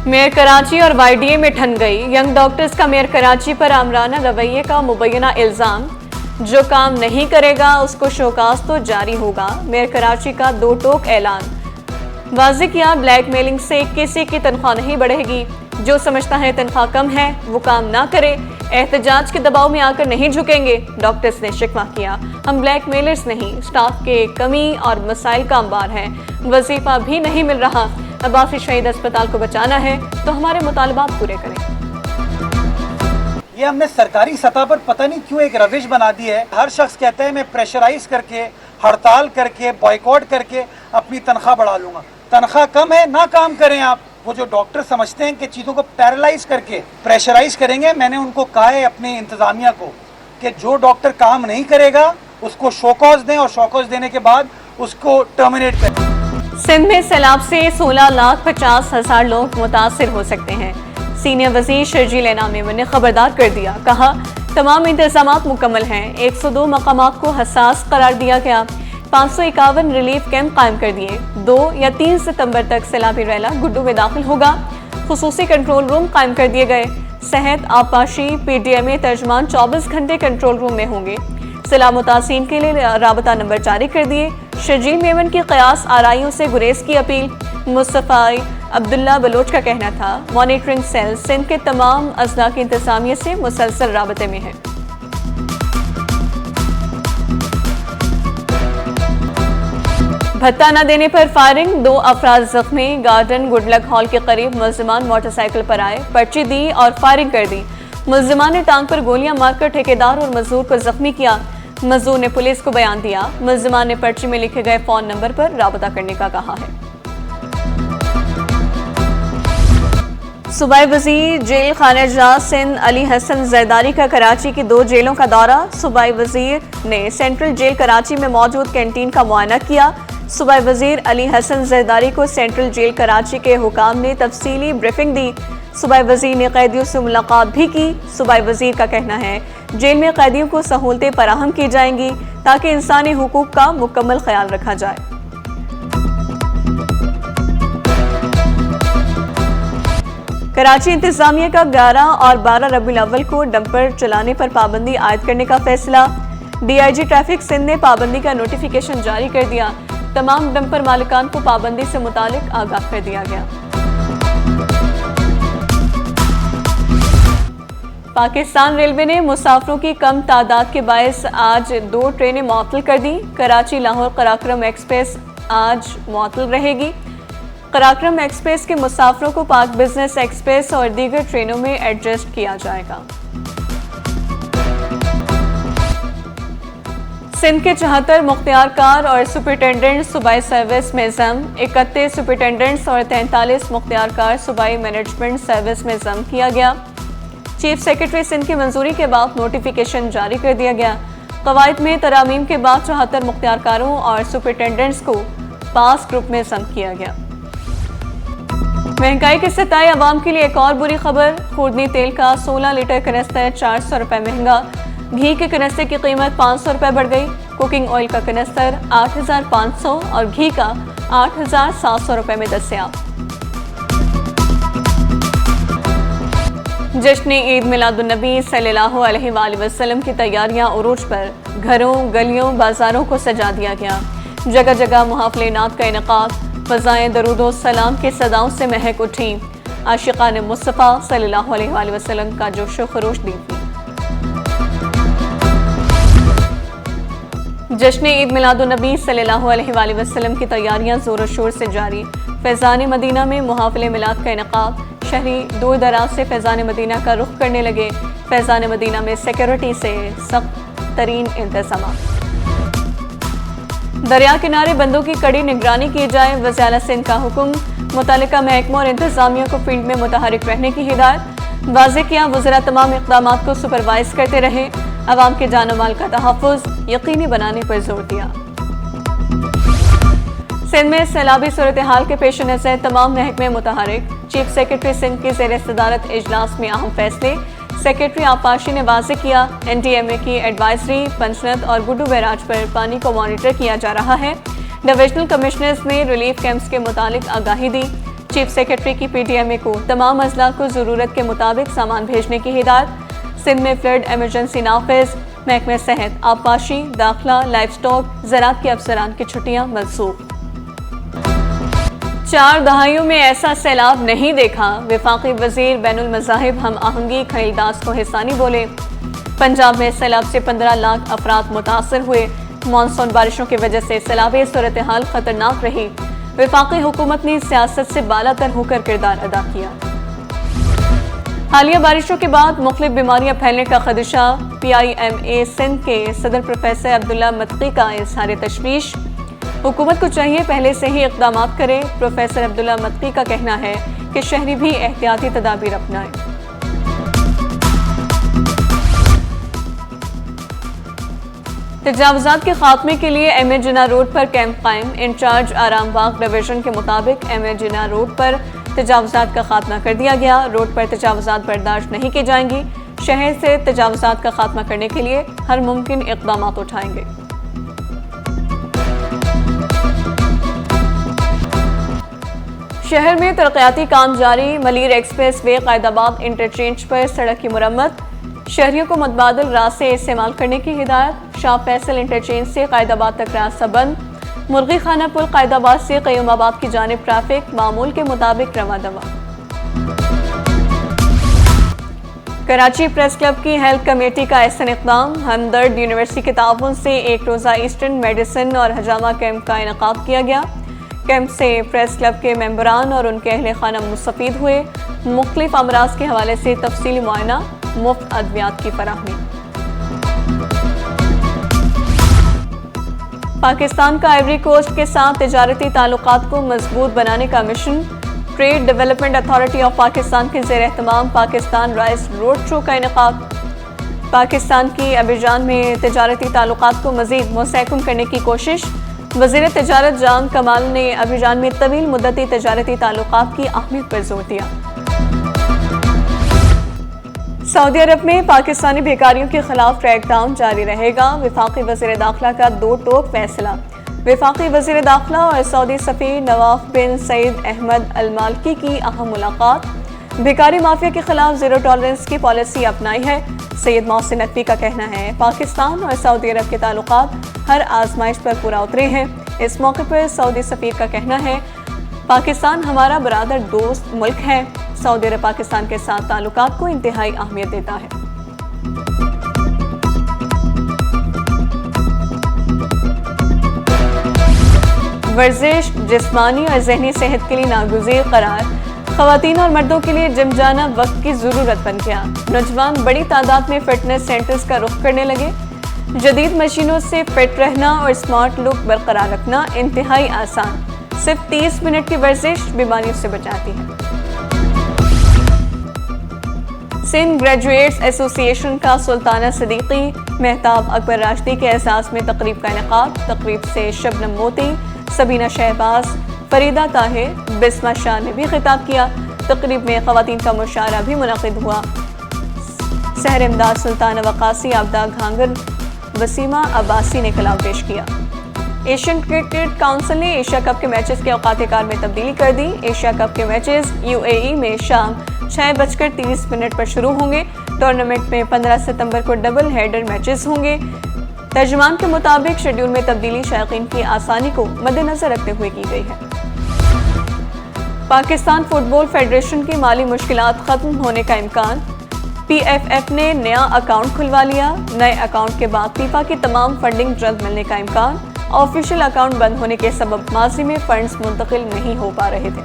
Mayor Karachi और YDA में ठन गई यंग डॉक्टर्स का मेयर कराची पर आमराना रवैये का मुबैना इल्ज़ाम। जो काम नहीं करेगा उसको शोकास तो जारी होगा। मेयर कराची का दो टोक ऐलान। वाज़ेह किया, ब्लैक मेलिंग से किसी की तनख्वाह नहीं बढ़ेगी। जो समझता है तनख्वाह कम है वो काम ना करे। एहतजाज के दबाव में आकर नहीं झुकेंगे। डॉक्टर्स ने शिकवा किया, हम ब्लैक मेलर्स नहीं, स्टाफ के कमी और मसाइल का अंबार है। वजीफा भी नहीं मिल रहा। अब्बासी शहीद अस्पताल को बचाना है तो हमारे मुतालबात पूरे करें। ये हमने सरकारी सतह पर पता नहीं क्यों एक रविश बना दी है। हर शख्स कहता है मैं प्रेशराइज करके, हड़ताल करके, बॉयकॉट करके अपनी तनख्वाह बढ़ा लूंगा। तनख्वाह कम है ना काम करें आप। वो जो डॉक्टर समझते हैं कि चीज़ों को पैरालाइज करके प्रेशराइज करेंगे, मैंने उनको कहा है अपने इंतज़ामिया को कि जो डॉक्टर काम नहीं करेगा उसको शोकॉज दें और शोकॉज देने के बाद उसको टर्मिनेट करें। सिंध में सैलाब से 16,50,000 लोग मुतासिर हो सकते हैं। सीनियर वजीर शर्जील इनामी ने खबरदार कर दिया, कहा तमाम इंतजामात मुकम्मल हैं। 102 मकामात को हसास करार दिया गया। 551 रिलीफ कैंप कायम कर दिए। 2 या 3 सितंबर तक सैलाबी रैला गुड्डू में दाखिल होगा। खुसूसी कंट्रोल रूम कायम कर दिए गए। सेहत, आबपाशी, PDMA तर्जमान 24 घंटे कंट्रोल रूम में होंगे। सैलाब मुतासीन के लिए राबता नंबर जारी कर दिए। शर्जील मेमन की कयास आराइयों से गुरेज की अपील। मुस्तफाई अब्दुल्ला बलोच का कहना था मॉनिटरिंग सेल सिंध के तमाम अजला की इंतजामिया से मुसलसल राबते में है। भत्ता न देने पर फायरिंग, 2 अफराद जख्मी। गार्डन गुडलक हॉल के करीब मुल्जिमान मोटरसाइकिल पर आए, पर्ची दी और फायरिंग कर दी। मुल्जिमान ने टांग पर गोलियां मारकर ठेकेदार और मजदूर को जख्मी किया। मजदूर ने पुलिस को बयान दिया। मुल्जिमान ने पर्ची में लिखे गए फोन नंबर पर राबता करने का कहा है। सूबाई वजीर जेल खाना जहां सिंध अली हसन जरदारी का कराची की 2 जेलों का दौरा। सूबाई वजीर ने सेंट्रल जेल कराची में मौजूद कैंटीन का मुआयना किया। सूबाई वजीर अली हसन जरदारी को सेंट्रल जेल कराची के हुकाम ने तफसीली ब्रीफिंग दी। सूबाई वजीर ने कैदियों से मुलाकात भी की। सूबाई वजीर का कहना है जेल में कैदियों को सहूलतें फराहम की जाएंगी ताकि इंसानी हुकूक का मुकम्मल ख्याल रखा जाए। कराची इंतजामिया का 11 और 12 रबीउल अव्वल को डंपर चलाने पर पाबंदी आयद करने का फैसला। DIG ट्रैफिक सिंध ने पाबंदी का नोटिफिकेशन जारी कर दिया। तमाम डंपर मालिकान को पाबंदी से मुतालिक आगाह कर दिया गया। पाकिस्तान रेलवे ने मुसाफिरों की कम तादाद के बायस आज 2 ट्रेनें मुअत्तल कर दी। कराची लाहौर कराक्रम एक्सप्रेस आज मुअत्तल रहेगी। कराक्रम एक्सप्रेस के मुसाफिरों को पाक बिजनेस एक्सप्रेस और दीगर ट्रेनों में एडजस्ट किया जाएगा। सिंध के 74 मुख्तियारकार और सुपरिटेंडेंट सूबाई सर्विस में जम, 31 सुपरिटेंडेंट्स और 43 मुख्तियारकार सूबाई मैनेजमेंट सर्विस में जम किया गया। चीफ सेक्रेटरी सिंध की मंजूरी के बाद नोटिफिकेशन जारी कर दिया गया। कवायद में तरामीम के बाद 74 मुख्तियारकारों और सुपरिटेंडेंट्स को 5 ग्रुप में जम किया गया। महंगाई के सताए अवाम के लिए एक और बुरी खबर। खुर्दनी तेल का 16 लीटर कनस्तर 400 रुपये महंगा। घी के कनस्तर की कीमत 500 रुपये बढ़ गई। कुकिंग ऑयल का कनस्तर 8,500 और घी का 8,700 रुपये में दस्तयाब। जश्न ईद मिलादुन्नबी सल्लल्लाहु अलैहि वसल्लम की तैयारियां उरूज पर। घरों, गलियों, बाजारों को सजा दिया गया। जगह जगह मुहाफले नात का इनकाद। फ़ज़ाएं दरूदो सलाम के सदाओं से महक उठी। आशिक़ान मुस्तफ़ा सल्लल्लाहु अलैहि वसल्लम का जोशो खरोश दी थी। जश्न ईद मिलादुन्नबी सल्लल्लाहु अलैहि वसल्लम की तैयारियां ज़ोर शोर से जारी। फैज़ान मदीना में मुहाफले मिलाद का इनकाद। शहरी दूर दराज से फैज़ान मदीना का रुख करने लगे। फैज़ान मदीना में सिक्योरिटी से सख्त तरीन इंतज़ाम। दरिया किनारे बंदों की कड़ी निगरानी की जाए, वज़ीर आला सिंध का हुक्म। मुतालिका महकमों और इंतज़ामिया को फील्ड में मुतहरिक रहने की हिदायत। वाज़ेह किया, वज़रा तमाम इक़दामात को सुपरवाइज करते रहे। अवाम के जान माल का तहफ़्फ़ुज़ यकीनी बनाने पर जोर दिया। सिंध में सैलाबी सूरत हाल के पेश नज़र तमाम महकमे मुतहरिक। चीफ सेक्रेटरी सिंध की ज़ेर सदारत इजलास में अहम फैसले। सेक्रेटरी आबपाशी ने वाज़ेह किया, NDMA की एडवाइजरी पंचनद और गुड्डू बैराज पर पानी को मॉनिटर किया जा रहा है। डिविजनल कमिश्नर्स ने रिलीफ कैंप्स के मुतालिक आगाही दी। چیف سیکرٹری کی پی ڈی ایم اے کو تمام اضلاع کو ضرورت کے مطابق سامان بھیجنے کی ہدایت۔ سندھ میں فلڈ ایمرجنسی نافذ، محکمہ صحت، آبپاشی، داخلہ، لائف سٹاک، زراعت کے افسران کی چھٹیاں منسوخ۔ 4 دہائیوں میں ایسا سیلاب نہیں دیکھا، وفاقی وزیر بین المذاہب ہم آہنگی خلیل داس کوہستانی بولے۔ پنجاب میں سیلاب سے 15 لاکھ افراد متاثر ہوئے، مانسون بارشوں کی وجہ سے سیلابی صورتحال خطرناک رہی، وفاقی حکومت نے سیاست سے بالاتر ہو کر کردار ادا کیا۔ حالیہ بارشوں کے بعد مختلف بیماریاں پھیلنے کا خدشہ، پی آئی ایم اے سندھ کے صدر پروفیسر عبداللہ متقی کا اظہار تشویش، حکومت کو چاہیے پہلے سے ہی اقدامات کرے، پروفیسر عبداللہ متقی کا کہنا ہے کہ شہری بھی احتیاطی تدابیر اپنائیں۔ تجاوزات کے خاتمے کے لیے ایم اے جناح روڈ پر کیمپ قائم، انچارج آرام باغ ڈویژن کے مطابق ایم اے جناح روڈ پر تجاوزات کا خاتمہ کر دیا گیا، روڈ پر تجاوزات برداشت نہیں کی جائیں گی، شہر سے تجاوزات کا خاتمہ کرنے کے لیے ہر ممکن اقدامات اٹھائیں گے۔ شہر میں ترقیاتی کام جاری، Malir express way Qaidabad interchange پر سڑک کی مرمت، شہریوں کو متبادل راہ سے استعمال کرنے کی ہدایت، شاہ فیصل انٹرچینج سے قائدآباد تک راستہ بند، مرغی خانہ پل قائدآباد سے قیوم آباد کی جانب ٹریفک معمول کے مطابق رواں دواں۔ کراچی پریس کلب کی ہیلتھ کمیٹی کا احسن اقدام، ہمدرد یونیورسٹی کے تعاون سے ایک روزہ ایسٹرن میڈیسن اور حجامہ کیمپ کا انعقاد کیا گیا۔ کیمپ سے پریس کلب کے ممبران اور ان کے اہل خانہ مستفید ہوئے، مختلف امراض کے حوالے سے تفصیلی معائنہ، مفت ادویات کی فراہمی۔ پاکستان کا آئیوری کوسٹ کے ساتھ تجارتی تعلقات کو مضبوط بنانے کا مشن، trade development authority of Pakistan کے زیر اہتمام پاکستان رائس روڈ شو کا انعقاد۔ پاکستان کی ابیجان میں تجارتی تعلقات کو مزید مستحکم کرنے کی کوشش، وزیر تجارت جان کمال نے ابیجان میں طویل مدتی تجارتی تعلقات کی اہمیت پر زور دیا۔ سعودی عرب میں پاکستانی بھیکاریوں کے خلاف کریک ڈاؤن جاری رہے گا، وفاقی وزیر داخلہ کا 2 ٹوک فیصلہ، وفاقی وزیر داخلہ اور سعودی سفیر نواف بن سعید احمد المالکی کی اہم ملاقات، بھیکاری مافیا کے خلاف زیرو ٹالرنس کی پالیسی اپنائی ہے، سید محسن نقوی کا کہنا ہے پاکستان اور سعودی عرب کے تعلقات ہر آزمائش پر پورا اترے ہیں۔ اس موقع پر سعودی سفیر کا کہنا ہے پاکستان ہمارا برادر دوست ملک ہے، سعودی عرب پاکستان کے ساتھ تعلقات کو انتہائی اہمیت دیتا ہے۔ ورزش جسمانی اور ذہنی صحت کے لیے ناگزیر قرار، خواتین اور مردوں کے لیے جم جانا وقت کی ضرورت بن گیا، نوجوان بڑی تعداد میں فٹنس سینٹرز کا رخ کرنے لگے، جدید مشینوں سے فٹ رہنا اور اسمارٹ لک برقرار رکھنا انتہائی آسان، صرف 30 منٹ کی ورزش بیماریوں سے بچاتی ہے۔ سندھ گریجویٹس ایسوسی ایشن کا سلطانہ صدیقی مہتاب اکبر راشدی کے اعزاز میں تقریب کا انعقاد، تقریب سے شبنم موتی، سبینہ شہباز، فریدہ طاہر، بسمہ شاہ نے بھی خطاب کیا، تقریب میں خواتین کا مشاعرہ بھی منعقد ہوا، سحر امداد سلطانہ وقاصی آبدہ گھانگر وسیمہ عباسی نے کلام پیش کیا۔ ایشین کرکٹ کونسل نے ایشیا کپ کے میچز کے اوقات کار میں تبدیلی کر دی، ایشیا کپ کے میچز یو اے ای میں شام 6:30 پر شروع ہوں گے، ٹورنامنٹ میں 15 ستمبر کو ڈبل ہیڈر میچز ہوں گے، ترجمان کے مطابق شیڈول میں تبدیلی شائقین کی آسانی کو مد نظر رکھتے ہوئے کی گئی ہے۔ پاکستان فٹ بال فیڈریشن کی مالی مشکلات ختم ہونے کا امکان، پی ایف ایف نے نیا اکاؤنٹ کھلوا لیا، نئے اکاؤنٹ کے بعد فیفا کی تمام فنڈنگ جلد ملنے کا امکان، آفیشیل اکاؤنٹ بند ہونے کے سبب ماضی میں فنڈز منتقل نہیں ہو پا رہے تھے۔